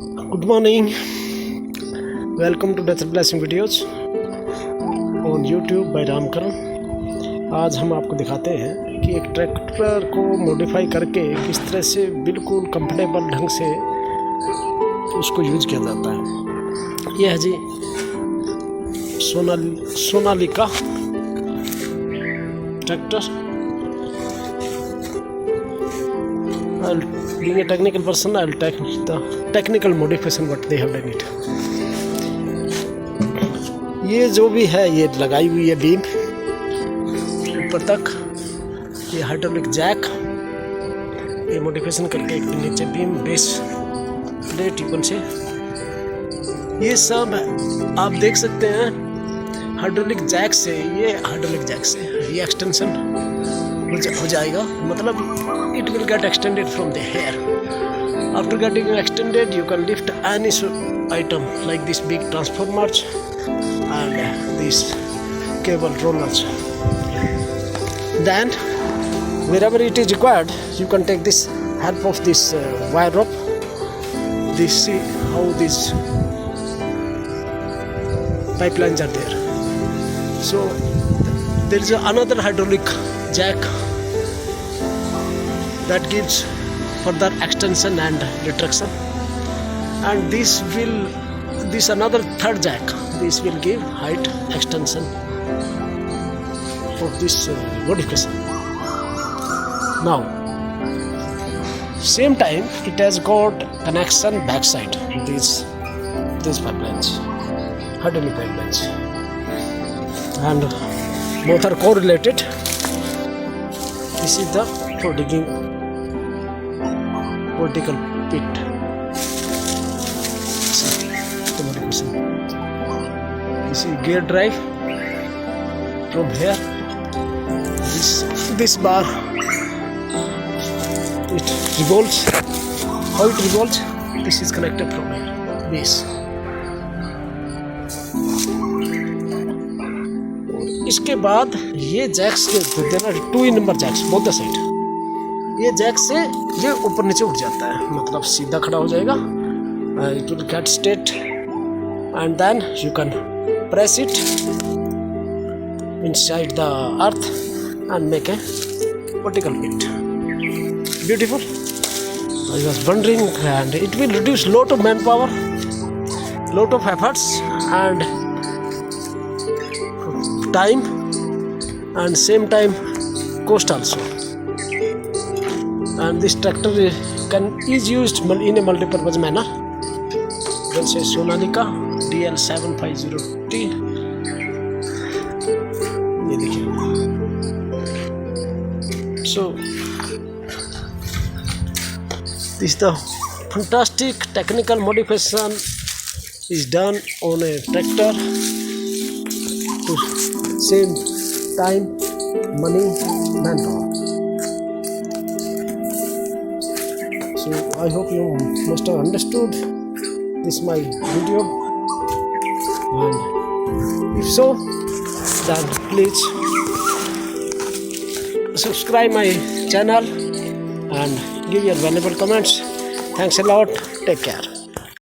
Good morning. Welcome to Death Blessing videos on YouTube by Karan. आज हम आपको दिखाते हैं कि एक ट्रैक्टर को मॉडिफाई करके किस तरह से बिल्कुल कंफर्टेबल ढंग से उसको यूज किया जाता है। यह है जी Sonalika tractor. Being a technical person, I'll take the technical modification what they have done it. ये जो भी है ये लगाई हुई है बीम ऊपर तक, ये हाइड्रोलिक जैक, ये मॉडिफिकेशन करके एक नीचे बीम बेस प्लेट ऊपर से, ये सब आप देख सकते हैं हाइड्रोलिक जैक से। ये हाइड्रोलिक जैक से ये एक्सटेंशन हो जाएगा, मतलब it will get extended from the here. After getting extended, you can lift any item like this big transformers and these cable rollers. Then, wherever it is required, you can take this help of this wire rope. This see how these pipelines are there. So there is another hydraulic jack that gives further extension and retraction, and this another third jack, this will give height extension for this modification. Now same time it has got connection backside, these pipelines, hydraulic pipelines, and both are correlated. This is the for digging vertical pit. The modification. This is gear drive. From here, this bar, it revolves. How it revolves? This is connected from here. Base. इसके बाद ये Jacques के देना 2 number jacks both the side, ये jack से ये ऊपर नीचे उठ जाता है, मतलब सीधा खड़ा हो जाएगा. It will get straight and then you can press it inside the earth and make a vertical pit. Beautiful. I was wondering, and it will reduce lot of manpower, lot of efforts and time, and same time cost also. And this tractor is used in a multi-purpose manner. Then say Sonalika DL750T. ये देखिए. So this the fantastic technical modification is done on a tractor to save time, money, manpower. So I hope you must have understood this my video, and if so, then please subscribe my channel and give your valuable comments. Thanks a lot. Take care.